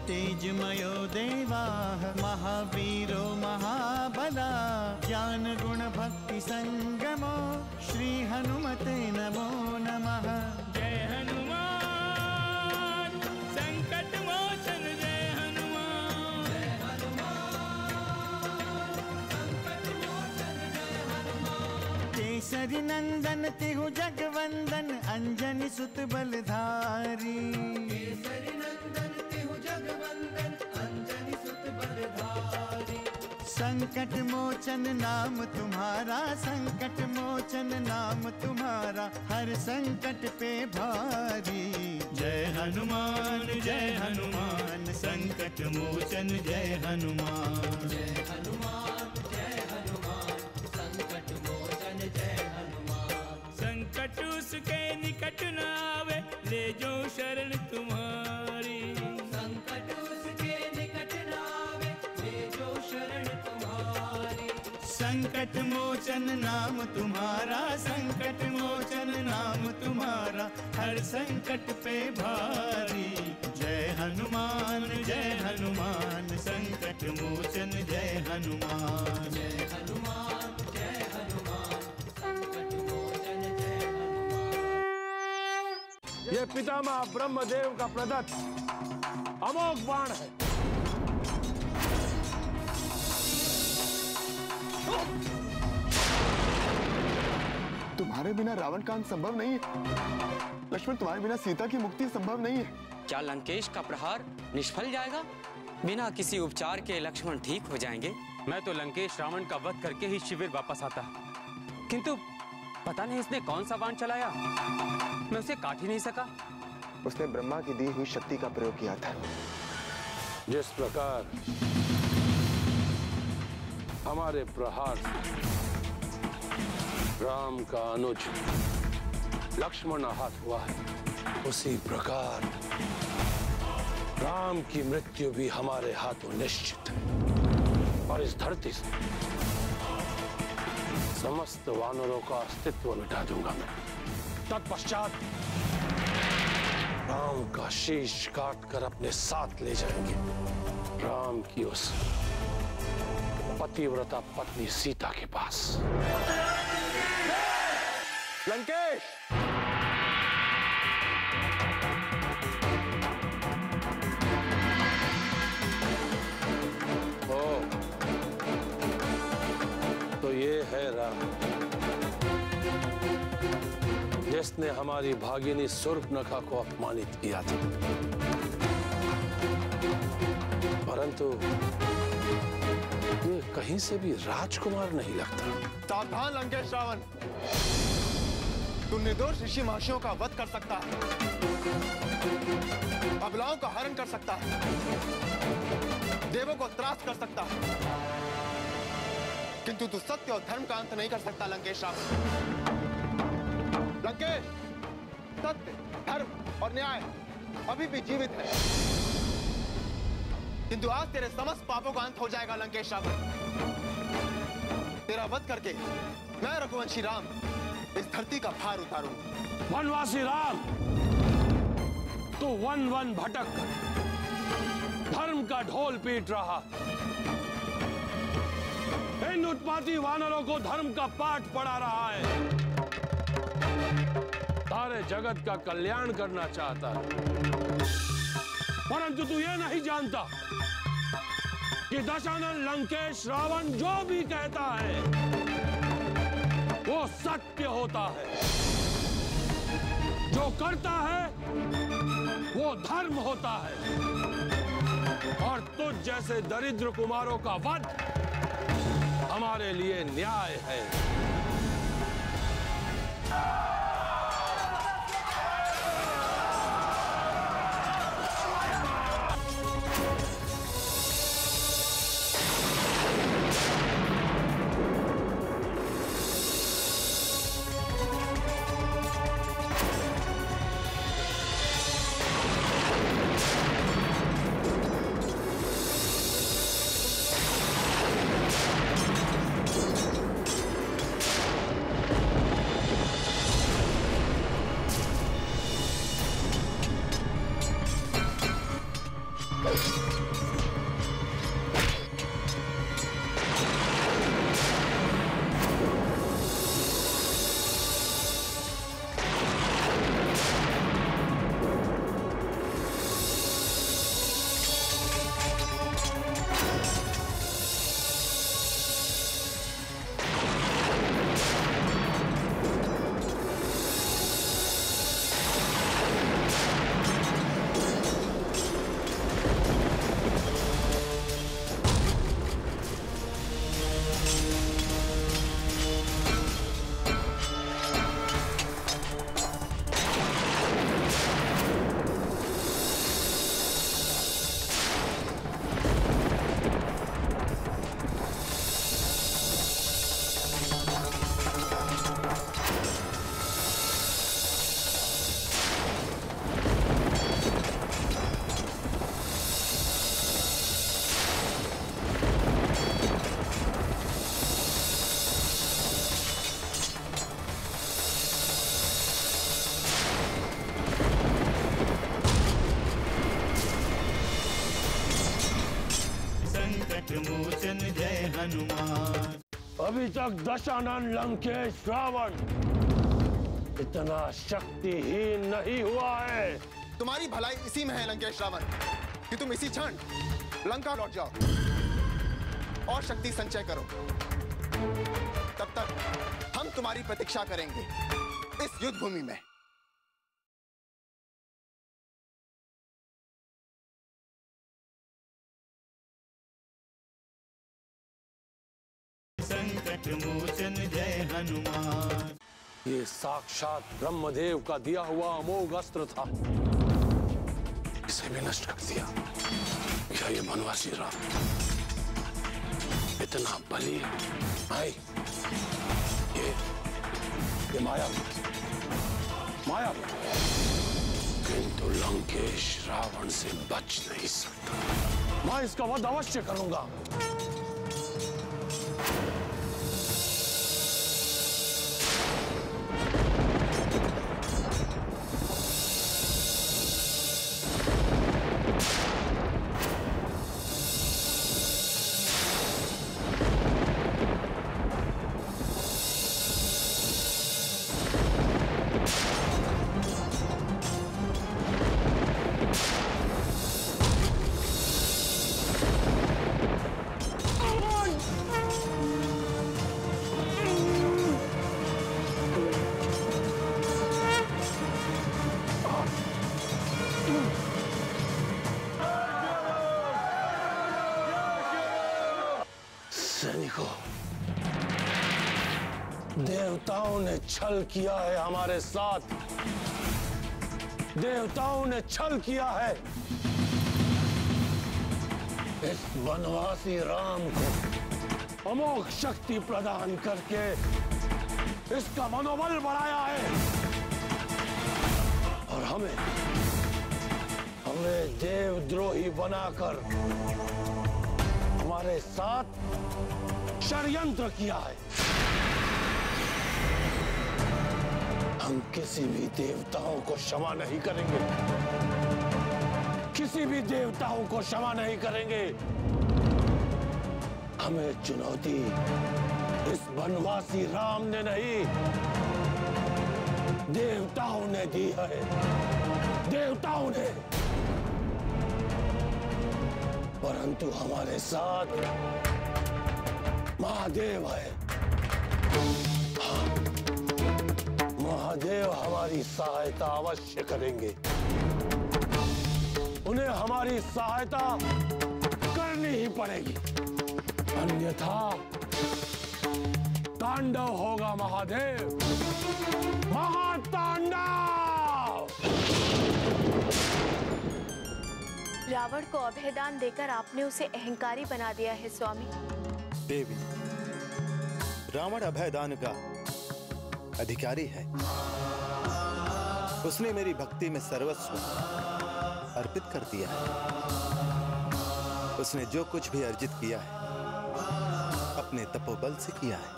तेजमयो देवाः महावीरो महाबला ज्ञान गुण भक्ति संगमो श्री हनुमते नमो नमः। जय हनुमान संकट मोचन जय हनुमान। जय हनुमान संकट मोचन जय हनुमान। केसरी नंदन तिहु जगवंदन अंजनी सुत बलधारी। केसरी नंदन तिहु जगवंदन अंजनी सुत बलधारी। संकट मोचन नाम तुम्हारा संकट मोचन नाम तुम्हारा हर संकट पे भारी। जय हनुमान संकट मोचन जय हनुमान। जय हनुमान संकट मोचन जय हनुमान। संकट उसके निकट न आवे ले जो शरण तुम्हारी। संकट उसके निकट न आवे ले जो शरण तुम्हारी। संकट मोचन नाम तुम्हारा संकट मोचन नाम तुम्हारा हर संकट पे भारी। जय हनुमान संकट मोचन जय हनुमान। जय हनुमान संकट मोचन जय हनुमान। ये पितामह ब्रह्मदेव का प्रदत्त अमोघ बाण है। तुम्हारे बिना रावण का अंत संभव नहीं है। लक्ष्मण तुम्हारे बिना सीता की मुक्ति संभव नहीं है। क्या लंकेश का प्रहार निष्फल जाएगा? बिना किसी उपचार के लक्ष्मण ठीक हो जाएंगे। मैं तो लंकेश रावण का वध करके ही शिविर वापस आता, किंतु पता नहीं इसने कौन सा बाण चलाया, मैं उसे काट ही नहीं सका। उसने ब्रह्मा की दी हुई शक्ति का प्रयोग किया था। जिस प्रकार हमारे प्रहार से राम का अनुज लक्ष्मण आहत हुआ है, उसी प्रकार राम की मृत्यु भी हमारे हाथों निश्चित है। और इस धरती से समस्त वानरों का अस्तित्व मिटा दूंगा मैं। तत्पश्चात राम का शीश काट कर अपने साथ ले जाएंगे राम की उस पतिव्रता पत्नी सीता के पास। लंकेश! ओ, तो ये है राम जिसने हमारी भागिनी शूर्पणखा को अपमानित किया था, परंतु ये कहीं से भी राजकुमार नहीं लगता। सावधान लंकेश रावण, तू निर्दोष ऋषि महर्षियों का वध कर सकता है, अबलाओं का हरण कर सकता है, देवों को त्रास कर सकता है, किंतु तू सत्य और धर्म का अंत नहीं कर सकता लंकेश रावण। लंकेश, सत्य, धर्म और न्याय अभी भी जीवित है, किंतु आज तेरे समस्त पापों का अंत हो जाएगा लंकेश रावण। तेरा वध करके मैं रघुवंशी राम इस धरती का भार उतारूंगा। वनवासी राम, तू वन वन भटक कर धर्म का ढोल पीट रहा, इन उत्पाती वानरों को धर्म का पाठ पढ़ा रहा है, सारे जगत का कल्याण करना चाहता है, परंतु तू ये नहीं जानता कि दशानन लंकेश रावण जो भी कहता है वो सत्य होता है, जो करता है वो धर्म होता है, और तुझ जैसे दरिद्र कुमारों का वध हमारे लिए न्याय है। मोचन जय हनुमान। अभी तक दशानन लंकेश रावण इतना शक्तिहीन नहीं हुआ है। तुम्हारी भलाई इसी में है लंकेश रावण कि तुम इसी क्षण लंका लौट जाओ और शक्ति संचय करो। तब तक हम तुम्हारी प्रतीक्षा करेंगे इस युद्ध भूमि में। संकट मोचन जय हनुमान। ये साक्षात ब्रह्मदेव का दिया हुआ अमोघ अस्त्र था, इसे भी नष्ट कर दिया। क्या ये वनवासी राम इतना बली है? ये माया किंतु लंकेश रावण से बच नहीं सकता। मैं इसका वध अवश्य करूंगा। सैनिकों, देवताओं ने छल किया है हमारे साथ। देवताओं ने छल किया है। इस वनवासी राम को अमोघ शक्ति प्रदान करके इसका मनोबल बढ़ाया है और हमें देवद्रोही बनाकर हमारे साथ षड्यंत्र किया है। हम किसी भी देवताओं को क्षमा नहीं करेंगे। किसी भी देवताओं को क्षमा नहीं करेंगे। हमें चुनौती इस वनवासी राम ने नहीं, देवताओं ने दी है। देवताओं ने। परंतु हमारे साथ महादेव है। महादेव हमारी सहायता अवश्य करेंगे। उन्हें हमारी सहायता करनी ही पड़ेगी, अन्यथा तांडव होगा महादेव, महातांडव। रावण को अभयदान देकर आपने उसे अहंकारी बना दिया है स्वामी। देवी, रावण अभयदान का अधिकारी है। उसने मेरी भक्ति में सर्वस्व अर्पित कर दिया है। उसने जो कुछ भी अर्जित किया है अपने तपोबल से किया है।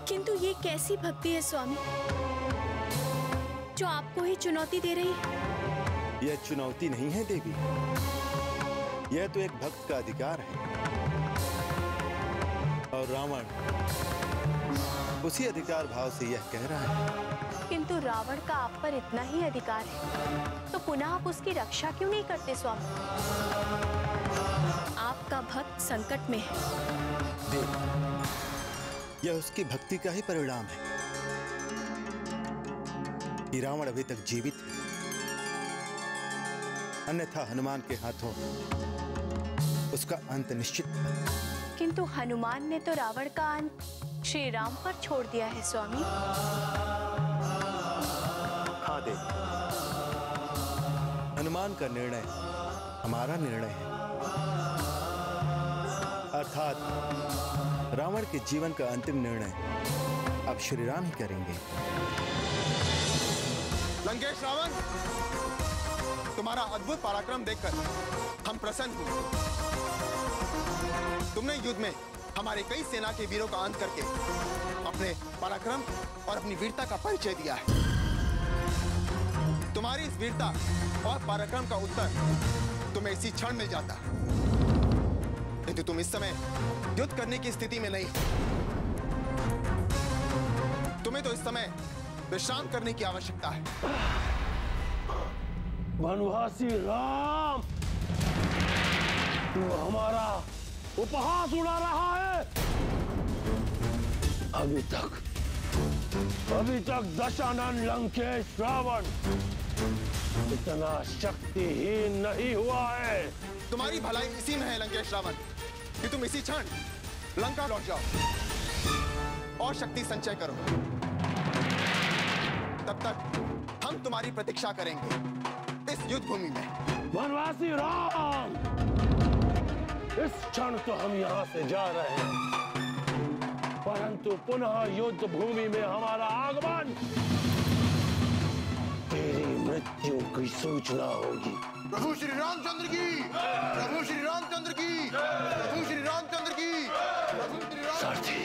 किंतु ये कैसी भक्ति है स्वामी, जो आपको ही चुनौती दे रही है? यह चुनौती नहीं है देवी, यह तो एक भक्त का अधिकार है और रावण उसी अधिकार भाव से यह कह रहा है। किंतु रावण का आप पर इतना ही अधिकार है तो पुनः आप उसकी रक्षा क्यों नहीं करते स्वामी? आपका भक्त संकट में है। देव, यह उसकी भक्ति का ही परिणाम है कि रावण अभी तक जीवित है, अन्यथा हनुमान के हाथों उसका अंत निश्चित था। किंतु हनुमान ने तो रावण का अंत श्री राम पर छोड़ दिया है स्वामी। हाँ देव, हनुमान का निर्णय हमारा निर्णय है, अर्थात रावण के जीवन का अंतिम निर्णय अब श्री राम ही करेंगे। लंकेश रावण, तुम्हारा अद्भुत पराक्रम देखकर हम प्रसन्न हुए। तुमने युद्ध में हमारे कई सेना के वीरों का अंत करके अपने पराक्रम और अपनी वीरता का परिचय दिया है। तुम्हारी इस वीरता और पराक्रम का उत्तर तुम्हें इसी क्षण मिल जाता, किंतु तुम इस समय युद्ध करने की स्थिति में नहीं। तुम्हें तो इस समय विश्राम करने की आवश्यकता है। वनवासी राम, तू हमारा उपहास उड़ा रहा है। अभी तक दशानन लंकेश रावण इतना शक्तिहीन नहीं हुआ है। तुम्हारी भलाई इसी में है लंकेश रावण कि तुम इसी क्षण लंका लौट जाओ और शक्ति संचय करो। तब तक हम तुम्हारी प्रतीक्षा करेंगे इस युद्ध भूमि में। वनवासी राम, इस क्षण तो हम यहाँ से जा रहे हैं, परंतु पुनः युद्ध भूमि में हमारा आगमन तेरी मृत्यु की सूचना होगी। प्रभु श्री रामचंद्र की, प्रभु श्री रामचंद्र की, प्रभु श्री रामचंद्र की, प्रभु श्री सारथी,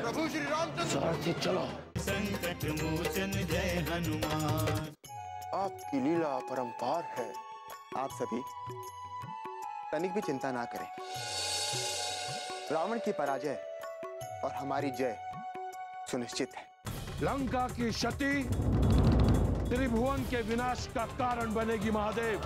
प्रभु श्री रामचंद्र। सारथी चलो। संकट मोचन जय हनुमान। आपकी लीला अपरंपार है। आप सभी तनिक भी चिंता ना करें। रावण की पराजय और हमारी जय सुनिश्चित है। लंका की क्षति त्रिभुवन के विनाश का कारण बनेगी महादेव।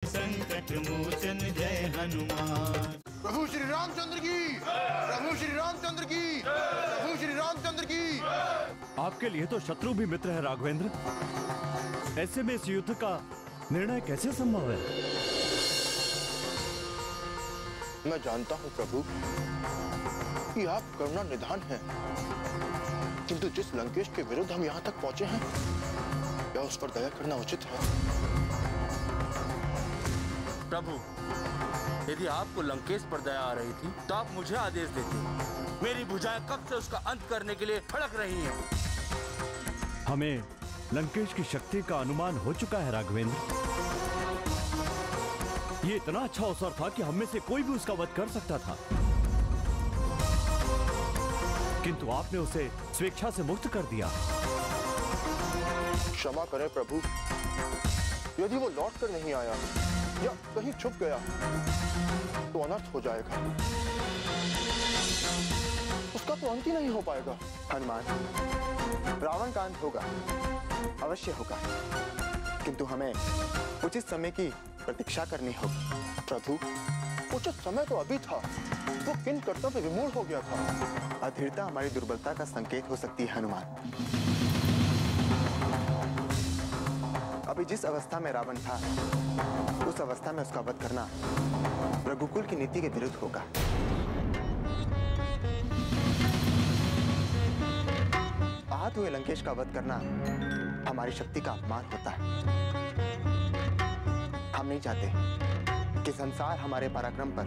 संकट मोचन जय हनुमान। प्रभु श्री रामचंद्र की, प्रभु श्री रामचंद्र की, प्रभु श्री रामचंद्र की। आपके लिए तो शत्रु भी मित्र है राघवेंद्र। ऐसे में इस युद्ध का निर्णय कैसे संभव है? मैं जानता हूं प्रभु कि आप करुणा निधान हैं, किंतु जिस लंकेश के विरुद्ध हम यहाँ तक पहुंचे हैं, क्या उस पर दया करना उचित है? प्रभु, यदि आपको लंकेश पर दया आ रही थी तो आप मुझे आदेश देते। मेरी भुजाएं कब से उसका अंत करने के लिए फड़क रही हैं। हमें लंकेश की शक्ति का अनुमान हो चुका है राघवेंद्र। ये इतना अच्छा अवसर था कि हम में से कोई भी उसका वध कर सकता था, किंतु आपने उसे स्वेच्छा से मुक्त कर दिया। क्षमा करें प्रभु, यदि वो लौट कर नहीं आया या कहीं छुप गया तो अनर्थ हो जाएगा। उसका तो अंत ही नहीं हो पाएगा। हनुमान, रावण का अंत होगा, अवश्य होगा, किंतु हमें उचित समय की प्रतीक्षा करनी होगी। प्रभु, उचित समय तो अभी था, वो किन कर्तव्य विमूढ़ हो गया था। अधीरता हमारी दुर्बलता का संकेत हो सकती है हनुमान। अभी जिस अवस्था में रावण था, उस अवस्था में उसका वध करना रघुकुल की नीति के विरुद्ध होगा। आहत हुए लंकेश का वध करना हमारी शक्ति का अपमान होता है। हम नहीं चाहते कि संसार हमारे पराक्रम पर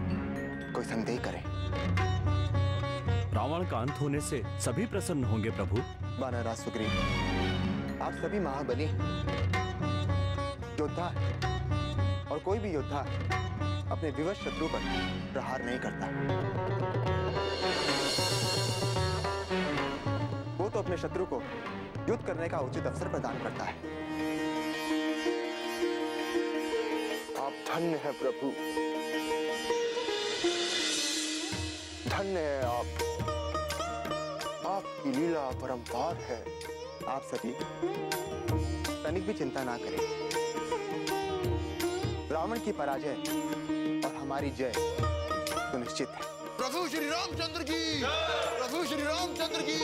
कोई संदेह करे। रावण का अंत होने से सभी प्रसन्न होंगे प्रभु। वानरराज सुग्रीव, आप सभी महाबली योद्धा, और कोई भी योद्धा अपने विवश शत्रु पर प्रहार नहीं करता। अपने शत्रु को युद्ध करने का उचित अवसर प्रदान करता है। आप धन्य हैं प्रभु, धन्य है आप। आपकी लीला अपरंपार है। आप सभी तनिक भी चिंता ना करें। रावण की पराजय और हमारी जय सुनिश्चित है। प्रभु श्री रामचंद्र की, प्रभु श्री रामचंद्र की।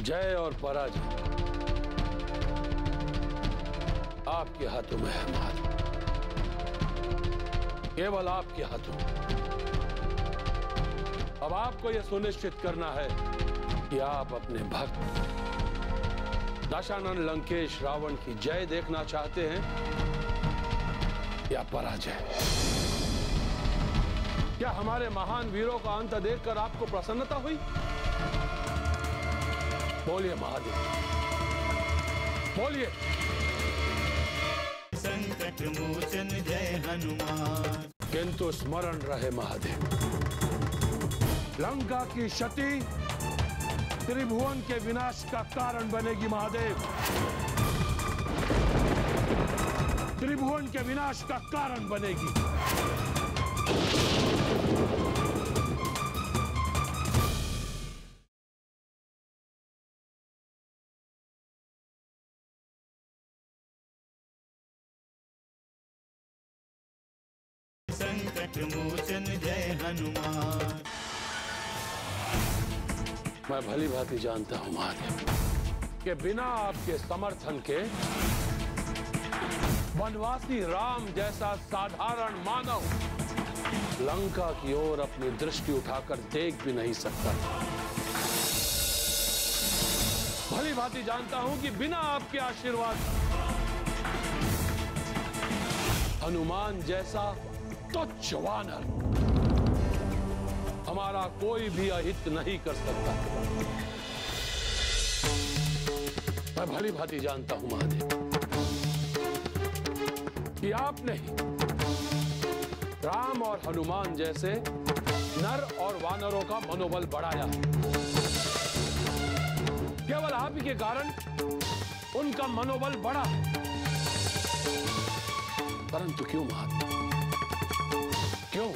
जय और पराजय आपके हाथों में है महादेव, केवल आपके हाथों में। अब आपको यह सुनिश्चित करना है कि आप अपने भक्त दशानन लंकेश रावण की जय देखना चाहते हैं या पराजय। क्या हमारे महान वीरों का अंत देखकर आपको प्रसन्नता हुई? बोलिए महादेव, बोलिए। संकट मोचन जय हनुमान। किंतु स्मरण रहे महादेव, लंका की क्षति त्रिभुवन के विनाश का कारण बनेगी महादेव। त्रिभुवन के विनाश का कारण बनेगी। संकट मोचन जय हनुमान। मैं भली भांति जानता हूं महादेव कि बिना आपके समर्थन के वनवासी राम जैसा साधारण मानव लंका की ओर अपनी दृष्टि उठाकर देख भी नहीं सकता। भली भांति जानता हूं कि बिना आपके आशीर्वाद हनुमान जैसा तुच्छ वानर हमारा कोई भी अहित नहीं कर सकता। मैं भली भांति जानता हूं महादेव कि आपने ही राम और हनुमान जैसे नर और वानरों का मनोबल बढ़ाया। केवल आप ही के कारण उनका मनोबल बढ़ा। परंतु क्यों महादेव, क्यों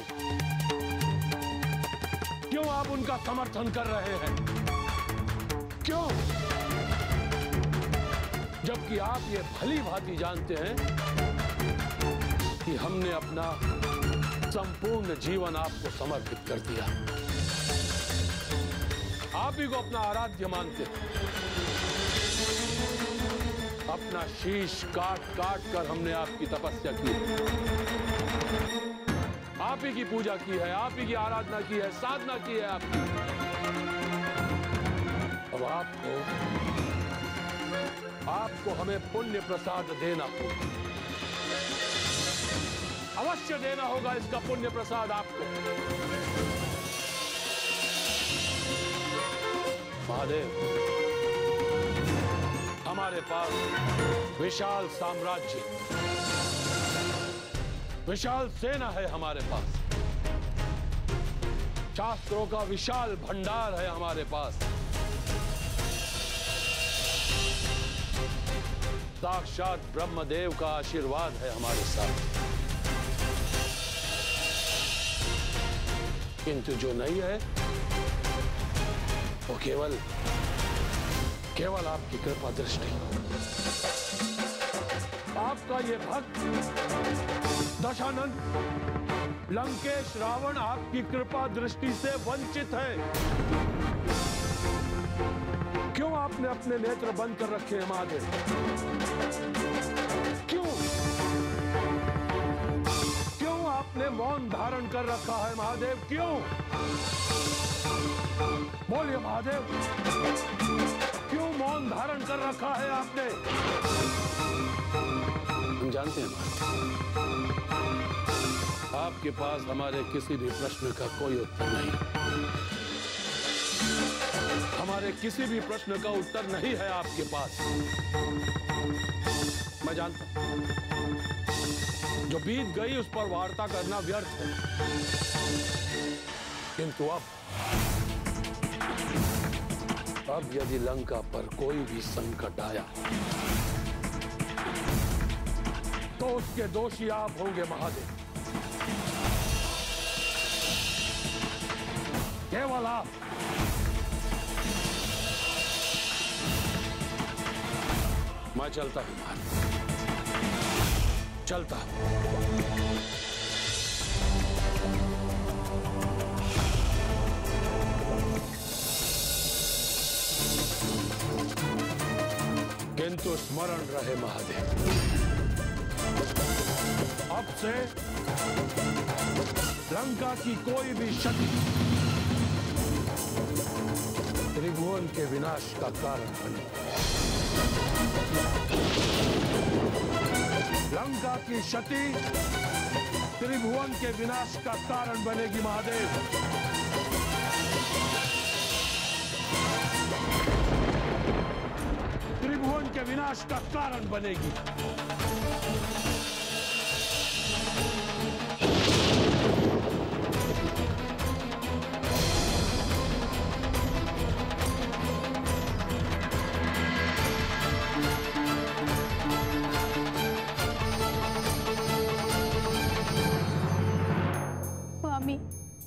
क्यों आप उनका समर्थन कर रहे हैं? क्यों? जबकि आप ये भली भांति जानते हैं कि हमने अपना संपूर्ण जीवन आपको समर्पित कर दिया। आप ही को अपना आराध्य मानते हैं। अपना शीश काट काट कर हमने आपकी तपस्या की, आप ही की पूजा की है, आप ही की आराधना की है, साधना की है आपकी। अब आपको हमें पुण्य प्रसाद देना होगा, अवश्य देना होगा इसका पुण्य प्रसाद आपको। महादेव, हमारे पास विशाल साम्राज्य, विशाल सेना है हमारे पास, शास्त्रों का विशाल भंडार है हमारे पास, साक्षात ब्रह्मदेव का आशीर्वाद है हमारे साथ। किंतु जो नहीं है वो केवल आपकी कृपा दृष्टि। आपका ये भक्त दशानन लंकेश रावण आपकी कृपा दृष्टि से वंचित है। क्यों आपने अपने नेत्र बंद कर रखे हैं महादेव? क्यों आपने आपने मौन धारण कर रखा है महादेव, क्यों? बोलिए महादेव, क्यों मौन धारण कर रखा है आपने? हम जानते हैं महादेव, आपके पास हमारे किसी भी प्रश्न का कोई उत्तर नहीं। हमारे किसी भी प्रश्न का उत्तर नहीं है आपके पास। मैं जानता हूं, जो बीत गई उस पर वार्ता करना व्यर्थ है, किंतु अब यदि लंका पर कोई भी संकट आया तो उसके दोषी आप होंगे महादेव, केवल आप। मैं चलता हूं महादेव, चलता हूं। किंतु स्मरण रहे महादेव, अब से लंका की कोई भी शक्ति त्रिभुवन के विनाश का कारण बने। लंका की क्षति त्रिभुवन के विनाश का कारण बनेगी महादेव। त्रिभुवन के विनाश का कारण बनेगी।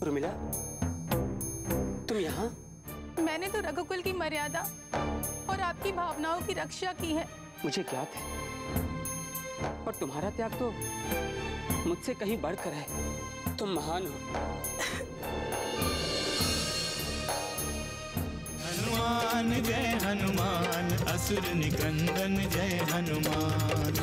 उर्मिला, तुम यहाँ? मैंने तो रघुकुल की मर्यादा और आपकी भावनाओं की रक्षा की है। मुझे ज्ञात है, और तुम्हारा त्याग तो मुझसे कहीं बढ़कर है। तुम महान हो। हनुमान जय हनुमान, असुर निकंदन जय हनुमान।